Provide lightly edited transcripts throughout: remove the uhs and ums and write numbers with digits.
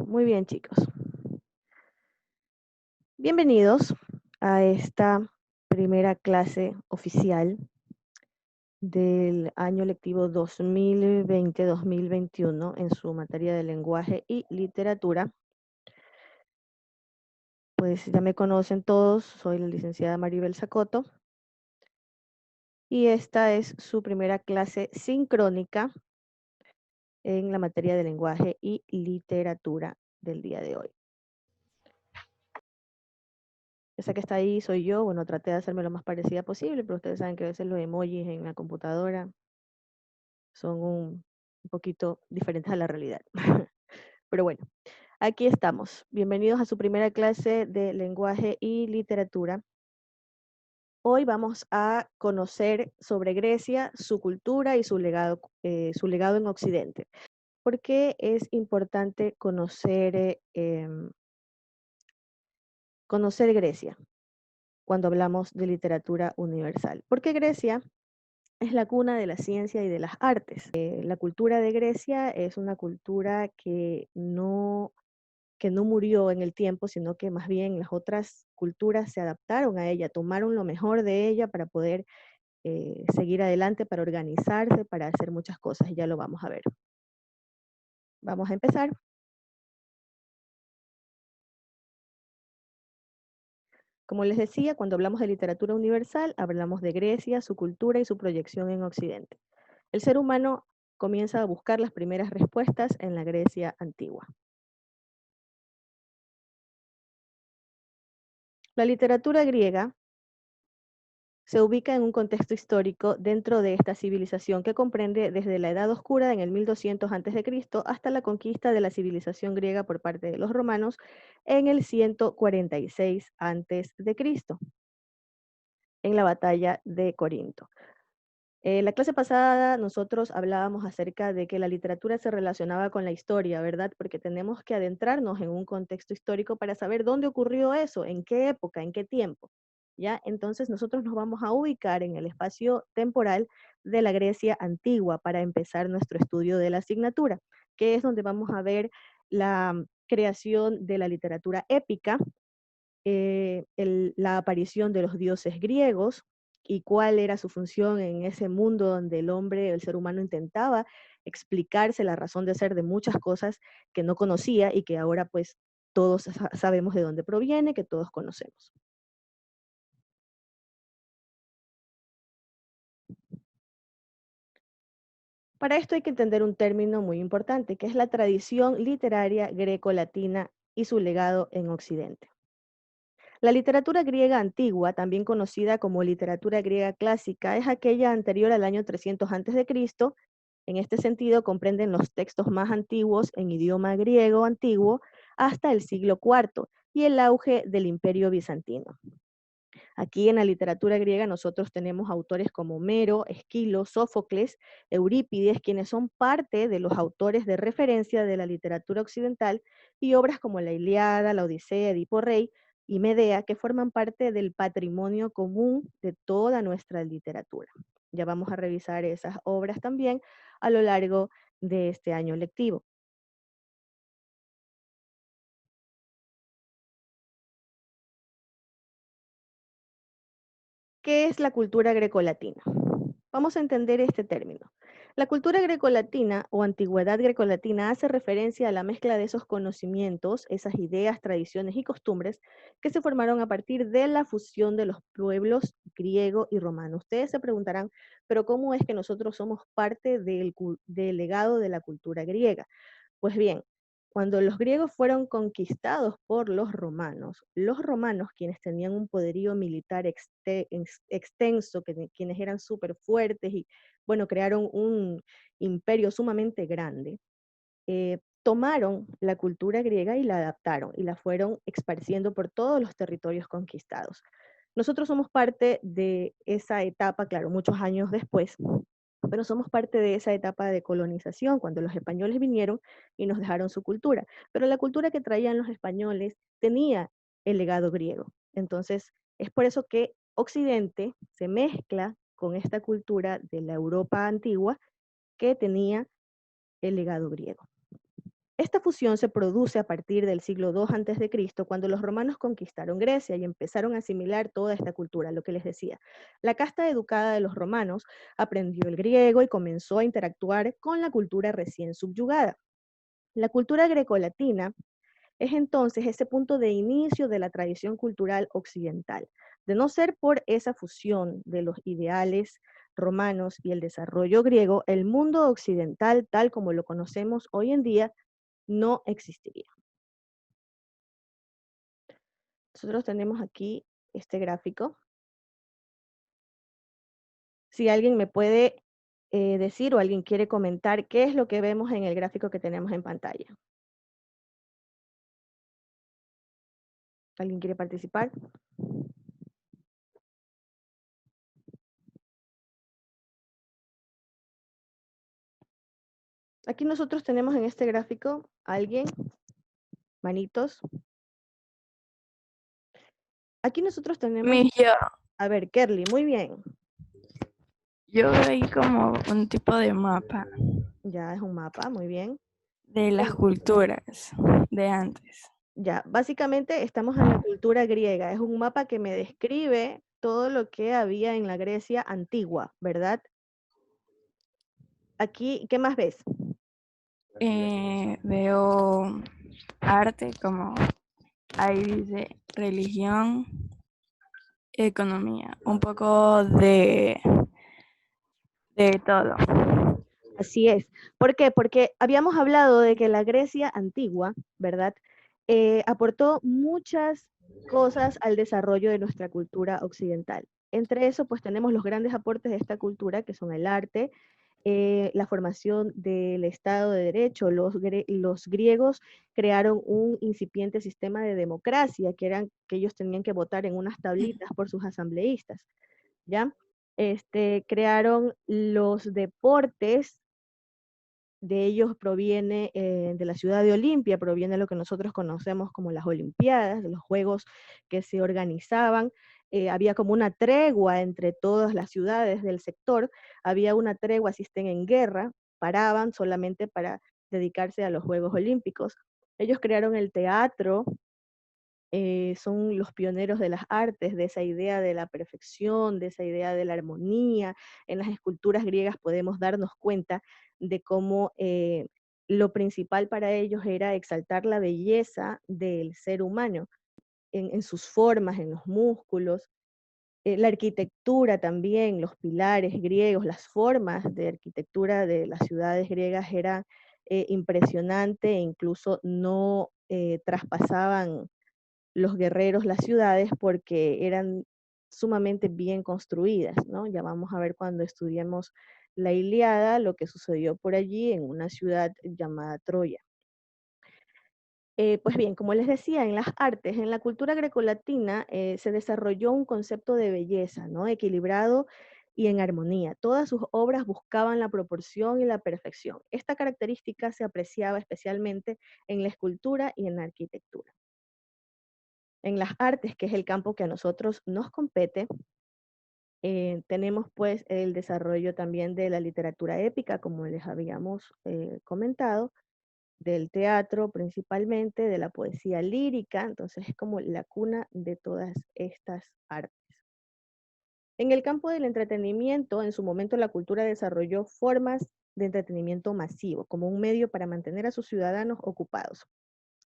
Muy bien, chicos. Bienvenidos a esta primera clase oficial del año lectivo 2020-2021 en su materia de lenguaje y literatura. Pues ya me conocen todos, soy la licenciada Maribel Zacoto y esta es su primera clase sincrónica en la materia de lenguaje y literatura del día de hoy. Esa que está ahí soy yo. Bueno, traté de hacerme lo más parecida posible, pero ustedes saben que a veces los emojis en la computadora son un poquito diferentes a la realidad. Pero bueno, aquí estamos. Bienvenidos a su primera clase de lenguaje y literatura. Hoy vamos a conocer sobre Grecia, su cultura y su legado en Occidente. ¿Por qué es importante conocer Grecia cuando hablamos de literatura universal? Porque Grecia es la cuna de la ciencia y de las artes. La cultura de Grecia es una cultura que no murió en el tiempo, sino que más bien las otras culturas se adaptaron a ella, tomaron lo mejor de ella para poder seguir adelante, para organizarse, para hacer muchas cosas, y ya lo vamos a ver. Vamos a empezar. Como les decía, cuando hablamos de literatura universal, hablamos de Grecia, su cultura y su proyección en Occidente. El ser humano comienza a buscar las primeras respuestas en la Grecia antigua. La literatura griega se ubica en un contexto histórico dentro de esta civilización que comprende desde la Edad Oscura en el 1200 a.C. hasta la conquista de la civilización griega por parte de los romanos en el 146 a.C., en la batalla de Corinto. La clase pasada nosotros hablábamos acerca de que la literatura se relacionaba con la historia, ¿verdad? Porque tenemos que adentrarnos en un contexto histórico para saber dónde ocurrió eso, en qué época, en qué tiempo. ¿Ya? Entonces nosotros nos vamos a ubicar en el espacio temporal de la Grecia antigua para empezar nuestro estudio de la asignatura, que es donde vamos a ver la creación de la literatura épica, la aparición de los dioses griegos y cuál era su función en ese mundo donde el ser humano intentaba explicarse la razón de ser de muchas cosas que no conocía y que ahora pues todos sabemos de dónde proviene, que todos conocemos. Para esto hay que entender un término muy importante, que es la tradición literaria greco-latina y su legado en Occidente. La literatura griega antigua, también conocida como literatura griega clásica, es aquella anterior al año 300 a.C. En este sentido, comprenden los textos más antiguos en idioma griego antiguo hasta el siglo IV y el auge del Imperio Bizantino. Aquí en la literatura griega nosotros tenemos autores como Homero, Esquilo, Sófocles, Eurípides, quienes son parte de los autores de referencia de la literatura occidental, y obras como la Ilíada, la Odisea, Edipo Rey y Medea, que forman parte del patrimonio común de toda nuestra literatura. Ya vamos a revisar esas obras también a lo largo de este año lectivo. ¿Qué es la cultura grecolatina? Vamos a entender este término. La cultura grecolatina o antigüedad grecolatina hace referencia a la mezcla de esos conocimientos, esas ideas, tradiciones y costumbres que se formaron a partir de la fusión de los pueblos griego y romano. Ustedes se preguntarán, pero ¿cómo es que nosotros somos parte del legado de la cultura griega? Pues bien, cuando los griegos fueron conquistados por los romanos, quienes tenían un poderío militar extenso, quienes eran súper fuertes y, bueno, crearon un imperio sumamente grande, tomaron la cultura griega y la adaptaron y la fueron esparciendo por todos los territorios conquistados. Nosotros somos parte de esa etapa, claro, muchos años después, pero somos parte de esa etapa de colonización, cuando los españoles vinieron y nos dejaron su cultura. Pero la cultura que traían los españoles tenía el legado griego. Entonces, es por eso que Occidente se mezcla con esta cultura de la Europa antigua que tenía el legado griego. Esta fusión se produce a partir del siglo II a.C., cuando los romanos conquistaron Grecia y empezaron a asimilar toda esta cultura, lo que les decía. La casta educada de los romanos aprendió el griego y comenzó a interactuar con la cultura recién subyugada. La cultura grecolatina es entonces ese punto de inicio de la tradición cultural occidental. De no ser por esa fusión de los ideales romanos y el desarrollo griego, el mundo occidental, tal como lo conocemos hoy en día, no existiría. Nosotros tenemos aquí este gráfico. Si alguien me puede decir o alguien quiere comentar qué es lo que vemos en el gráfico que tenemos en pantalla. ¿Alguien quiere participar? Aquí nosotros tenemos en este gráfico a alguien, manitos. Aquí nosotros tenemos, Yo, a ver, Kerly, muy bien. yo veo ahí como un tipo de mapa Ya es un mapa, muy bien. de las culturas de antes. Ya, básicamente estamos en la cultura griega. Es un mapa que me describe todo lo que había en la Grecia antigua, ¿verdad? Aquí, ¿qué más ves? Veo arte como ahí dice religión, economía, un poco de todo. Así es. ¿Por qué? Porque habíamos hablado de que la Grecia antigua, ¿verdad? Aportó muchas cosas al desarrollo de nuestra cultura occidental. Entre eso, pues tenemos los grandes aportes de esta cultura, que son el arte, la formación del Estado de Derecho. Los griegos crearon un incipiente sistema de democracia, que ellos tenían que votar en unas tablitas por sus asambleístas, ¿ya? Crearon los deportes. De ellos proviene, de la ciudad de Olimpia, proviene lo que nosotros conocemos como las Olimpiadas, de los juegos que se organizaban. Había como una tregua entre todas las ciudades del sector, había una tregua si estén en guerra, paraban solamente para dedicarse a los Juegos Olímpicos. Ellos crearon el teatro, son los pioneros de las artes, de esa idea de la perfección, de esa idea de la armonía. En las esculturas griegas podemos darnos cuenta de cómo lo principal para ellos era exaltar la belleza del ser humano en sus formas, en los músculos. La arquitectura también, los pilares griegos, las formas de arquitectura de las ciudades griegas eran impresionantes e incluso no traspasaban los guerreros las ciudades porque eran sumamente bien construidas, ¿no? Ya vamos a ver cuando estudiemos la Ilíada lo que sucedió por allí en una ciudad llamada Troya. Pues bien, como les decía, en las artes, en la cultura grecolatina se desarrolló un concepto de belleza, ¿no? Equilibrado y en armonía. Todas sus obras buscaban la proporción y la perfección. Esta característica se apreciaba especialmente en la escultura y en la arquitectura. En las artes, que es el campo que a nosotros nos compete, tenemos pues el desarrollo también de la literatura épica, como les habíamos comentado, del teatro principalmente, de la poesía lírica, entonces es como la cuna de todas estas artes. En el campo del entretenimiento, en su momento la cultura desarrolló formas de entretenimiento masivo, como un medio para mantener a sus ciudadanos ocupados.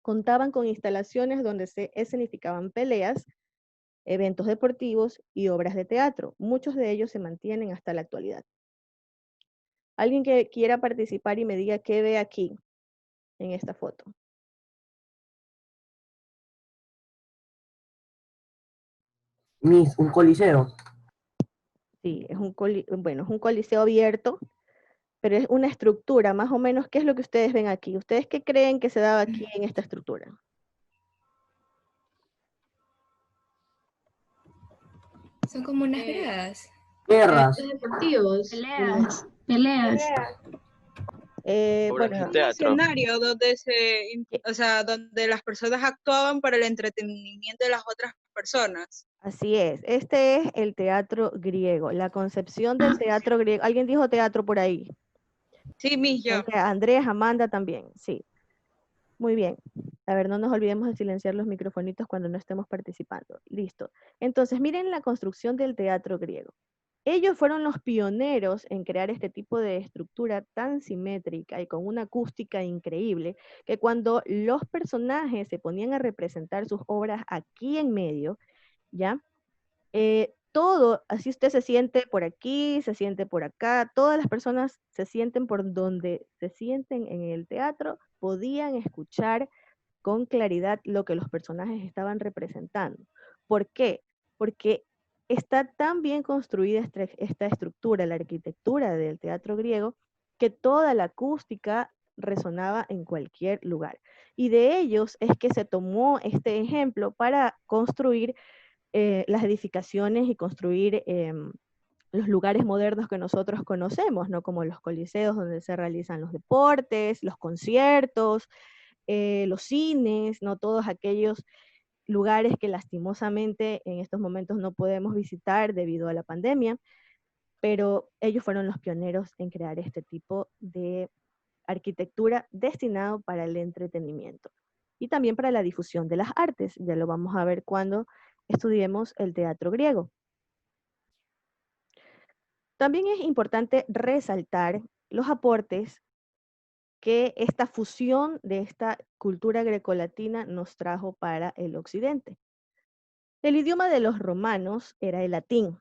Contaban con instalaciones donde se escenificaban peleas, eventos deportivos y obras de teatro. Muchos de ellos se mantienen hasta la actualidad. Alguien que quiera participar y me diga qué ve aquí en esta foto. Miss, un coliseo. Sí, es bueno, es un coliseo abierto, pero es una estructura, más o menos, ¿qué es lo que ustedes ven aquí? ¿Ustedes qué creen que se daba aquí en esta estructura? Son como unas gradas. Guerras. Deportivos. Peleas, peleas. Bueno, Un escenario donde o sea, donde las personas actuaban para el entretenimiento de las otras personas. así es. Este es el teatro griego, la concepción del teatro griego. ¿Alguien dijo teatro por ahí? Sí, Miss, yo. Andrés, Amanda también, sí. Muy bien. A ver, no nos olvidemos de silenciar los microfonitos cuando no estemos participando. Listo. Entonces, miren la construcción del teatro griego. Ellos fueron los pioneros en crear este tipo de estructura tan simétrica y con una acústica increíble, que cuando los personajes se ponían a representar sus obras aquí en medio, ¿ya? Todo, así usted se siente por aquí, se siente por acá, todas las personas se sienten por donde se sienten en el teatro, podían escuchar con claridad lo que los personajes estaban representando. ¿Por qué? Porque está tan bien construida esta estructura, la arquitectura del teatro griego, que toda la acústica resonaba en cualquier lugar. Y de ellos es que se tomó este ejemplo para construir las edificaciones y construir los lugares modernos que nosotros conocemos, ¿no? Como los coliseos donde se realizan los deportes, los conciertos, los cines, ¿no? Todos aquellos lugares que lastimosamente en estos momentos no podemos visitar debido a la pandemia, pero ellos fueron los pioneros en crear este tipo de arquitectura destinado para el entretenimiento y también para la difusión de las artes. Ya lo vamos a ver cuando estudiemos el teatro griego. También es importante resaltar los aportes que esta fusión de esta cultura grecolatina nos trajo para el occidente. El idioma de los romanos era el latín.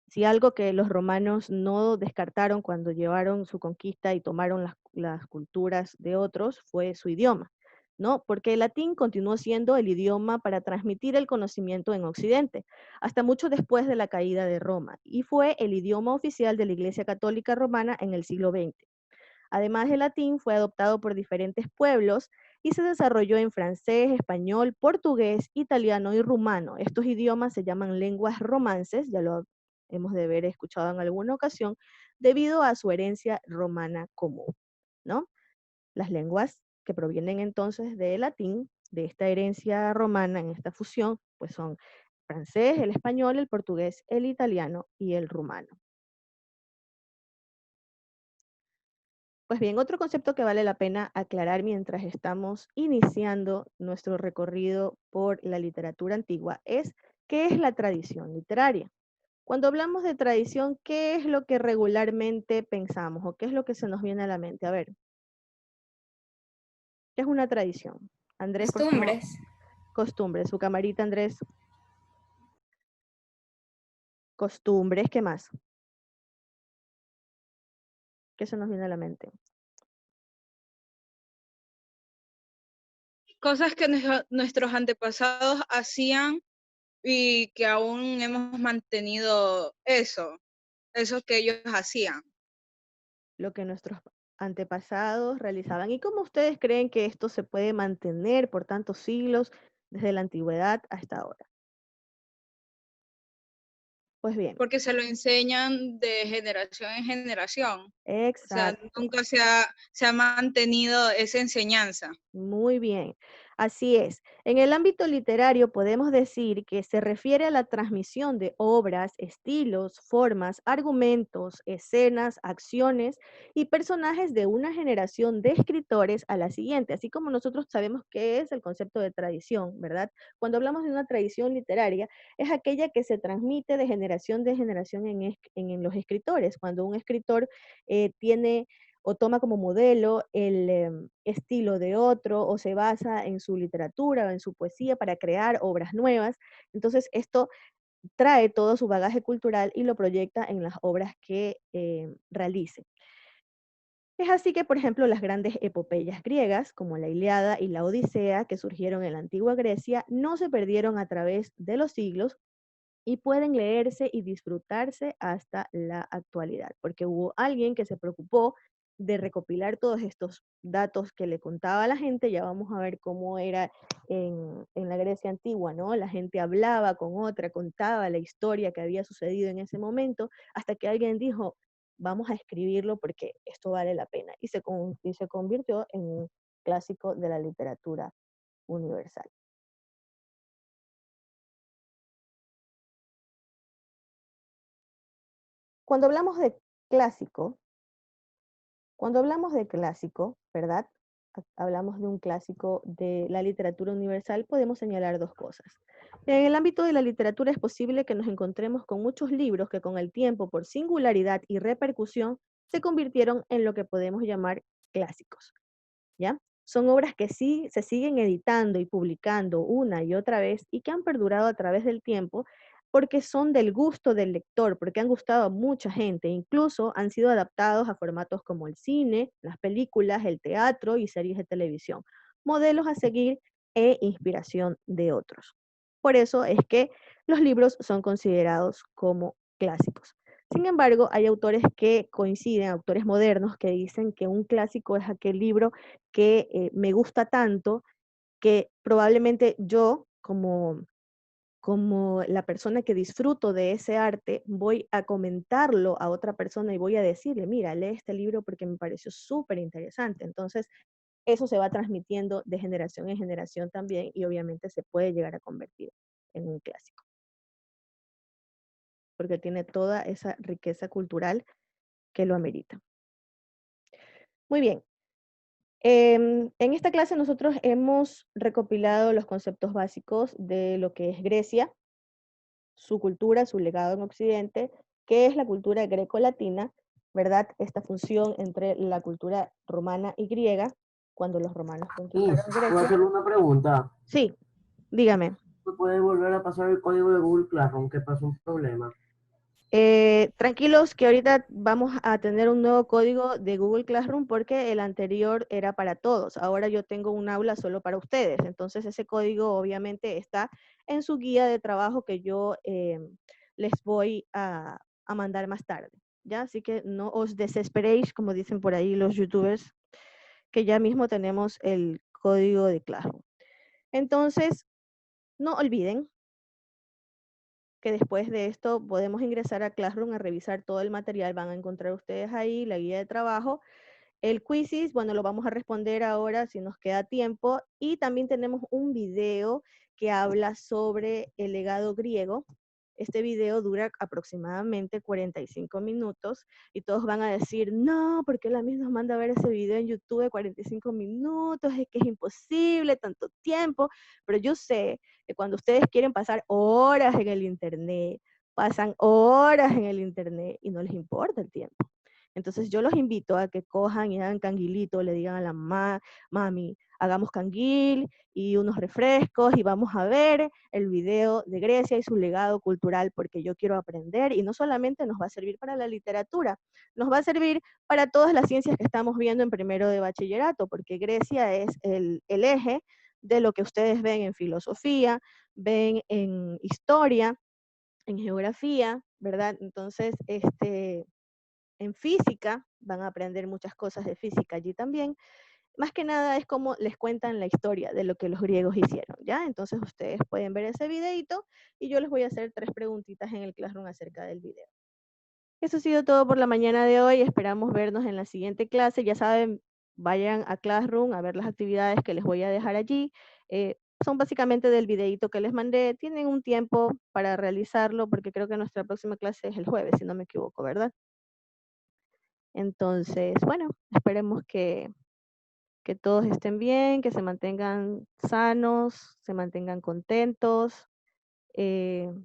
Si algo que los romanos no descartaron cuando llevaron su conquista y tomaron las culturas de otros fue su idioma, ¿no? Porque el latín continuó siendo el idioma para transmitir el conocimiento en Occidente, hasta mucho después de la caída de Roma, y fue el idioma oficial de la Iglesia Católica Romana en el siglo XX. Además, el latín fue adoptado por diferentes pueblos y se desarrolló en francés, español, portugués, italiano y rumano. Estos idiomas se llaman lenguas romances, ya lo hemos de haber escuchado en alguna ocasión, debido a su herencia romana común, ¿no? Las lenguas que provienen entonces del latín, de esta herencia romana en esta fusión, pues son francés, el español, el portugués, el italiano y el rumano. Pues bien, otro concepto que vale la pena aclarar mientras estamos iniciando nuestro recorrido por la literatura antigua es ¿qué es la tradición literaria? Cuando hablamos de tradición, ¿qué es lo que regularmente pensamos o qué es lo que se nos viene a la mente? A ver, ¿qué es una tradición? Andrés, por favor. Costumbres. Costumbres. Su camarita, Andrés. Costumbres, ¿qué más? ¿Qué se nos viene a la mente? Cosas que nuestros antepasados hacían y que aún hemos mantenido eso que ellos hacían. Lo que nuestros antepasados realizaban. ¿Y cómo ustedes creen que esto se puede mantener por tantos siglos, desde la antigüedad hasta ahora? Pues bien, Porque se lo enseñan de generación en generación. O sea, exacto. nunca se ha mantenido esa enseñanza. Muy bien, así es. En el ámbito literario podemos decir que se refiere a la transmisión de obras, estilos, formas, argumentos, escenas, acciones y personajes de una generación de escritores a la siguiente, así como nosotros sabemos qué es el concepto de tradición, ¿verdad? Cuando hablamos de una tradición literaria, es aquella que se transmite de generación en los escritores. Cuando un escritor tiene o toma como modelo el estilo de otro o se basa en su literatura o en su poesía para crear obras nuevas. Entonces, esto trae todo su bagaje cultural y lo proyecta en las obras que realice. Es así que, por ejemplo, las grandes epopeyas griegas, como la Ilíada y la Odisea, que surgieron en la antigua Grecia, no se perdieron a través de los siglos y pueden leerse y disfrutarse hasta la actualidad, porque hubo alguien que se preocupó de recopilar todos estos datos que le contaba a la gente. Ya vamos a ver cómo era en la Grecia antigua, ¿no? La gente hablaba con otra, contaba la historia que había sucedido en ese momento, hasta que alguien dijo, vamos a escribirlo porque esto vale la pena, y se convirtió en un clásico de la literatura universal. Cuando hablamos de clásico, ¿verdad? hablamos de un clásico de la literatura universal, podemos señalar dos cosas. En el ámbito de la literatura es posible que nos encontremos con muchos libros que con el tiempo, por singularidad y repercusión, se convirtieron en lo que podemos llamar clásicos, ¿ya? Son obras que sí se siguen editando y publicando una y otra vez y que han perdurado a través del tiempo porque son del gusto del lector, porque han gustado a mucha gente, incluso han sido adaptados a formatos como el cine, las películas, el teatro y series de televisión, modelos a seguir e inspiración de otros. Por eso es que los libros son considerados como clásicos. Sin embargo, hay autores que coinciden, autores modernos, que dicen que un clásico es aquel libro que me gusta tanto que probablemente yo, como la persona que disfruto de ese arte, voy a comentarlo a otra persona y voy a decirle, mira, lee este libro porque me pareció súper interesante. Entonces, eso se va transmitiendo de generación en generación también y obviamente se puede llegar a convertir en un clásico, porque tiene toda esa riqueza cultural que lo amerita. Muy bien. En esta clase nosotros hemos recopilado los conceptos básicos de lo que es Grecia, su cultura, su legado en Occidente, qué es la cultura greco-latina, ¿verdad? Esta función entre la cultura romana y griega, cuando los romanos conquistaron ¿Puedo Grecia. hacerle una pregunta? Sí, dígame. ¿Me puede volver a pasar el código de Google Classroom? Que pasó un problema. Tranquilos que ahorita vamos a tener un nuevo código de Google Classroom porque el anterior era para todos. Ahora yo tengo un aula solo para ustedes. Entonces ese código obviamente está en su guía de trabajo que yo les voy a mandar más tarde. ¿Ya? Así que no os desesperéis, como dicen por ahí los youtubers, que ya mismo tenemos el código de Classroom. Entonces, no olviden que después de esto podemos ingresar a Classroom a revisar todo el material. Van a encontrar ustedes ahí la guía de trabajo. El quizzes, bueno, lo vamos a responder ahora si nos queda tiempo. Y también tenemos un video que habla sobre el legado griego. Este video dura aproximadamente 45 minutos y todos van a decir, no, ¿por qué la misma nos manda a ver ese video en YouTube de 45 minutos? Es que es imposible, tanto tiempo. Pero yo sé que cuando ustedes quieren pasar horas en el internet, pasan horas en el internet y no les importa el tiempo. Entonces yo los invito a que cojan y hagan canguilito, le digan a la mami, hagamos canguil y unos refrescos y vamos a ver el video de Grecia y su legado cultural porque yo quiero aprender y no solamente nos va a servir para la literatura, nos va a servir para todas las ciencias que estamos viendo en primero de bachillerato, porque Grecia es el eje de lo que ustedes ven en filosofía, ven en historia, en geografía, ¿verdad? Entonces, en física, van a aprender muchas cosas de física allí también. Más que nada es como les cuentan la historia de lo que los griegos hicieron, ¿ya? Entonces ustedes pueden ver ese videito y yo les voy a hacer 3 preguntitas en el Classroom acerca del video. Eso ha sido todo por la mañana de hoy. Esperamos vernos en la siguiente clase. Ya saben, vayan a Classroom a ver las actividades que les voy a dejar allí. Son básicamente del videito que les mandé. Tienen un tiempo para realizarlo porque creo que nuestra próxima clase es el jueves, si no me equivoco, ¿verdad? Entonces, bueno, esperemos que todos estén bien, que se mantengan sanos, se mantengan contentos.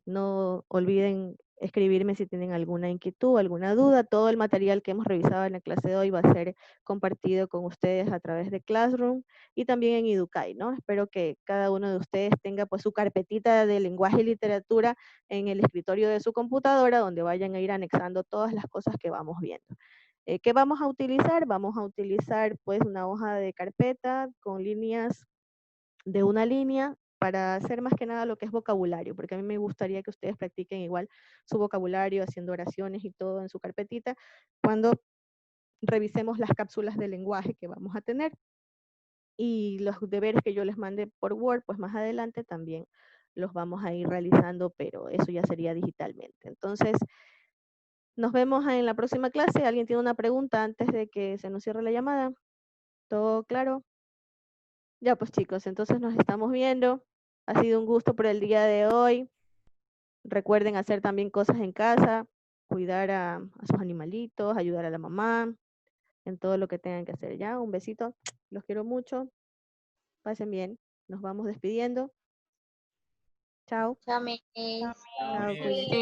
No olviden escribirme si tienen alguna inquietud, alguna duda. Todo el material que hemos revisado en la clase de hoy va a ser compartido con ustedes a través de Classroom y también en Educay, ¿no? Espero que cada uno de ustedes tenga pues su carpetita de lenguaje y literatura en el escritorio de su computadora donde vayan a ir anexando todas las cosas que vamos viendo. ¿Qué vamos a utilizar? Vamos a utilizar pues una hoja de carpeta con líneas de una línea para hacer más que nada lo que es vocabulario, porque a mí me gustaría que ustedes practiquen igual su vocabulario, haciendo oraciones y todo en su carpetita, cuando revisemos las cápsulas de lenguaje que vamos a tener. Y los deberes que yo les mande por Word, pues más adelante también los vamos a ir realizando, pero eso ya sería digitalmente. Entonces, nos vemos en la próxima clase. ¿Alguien tiene una pregunta antes de que se nos cierre la llamada? ¿Todo claro? Ya pues chicos, entonces nos estamos viendo. Ha sido un gusto por el día de hoy. Recuerden hacer también cosas en casa, cuidar a sus animalitos, ayudar a la mamá, en todo lo que tengan que hacer. Ya, un besito. Los quiero mucho. Pasen bien. Nos vamos despidiendo. Chao. Chao, Miss. Chao, Sí. cuídense.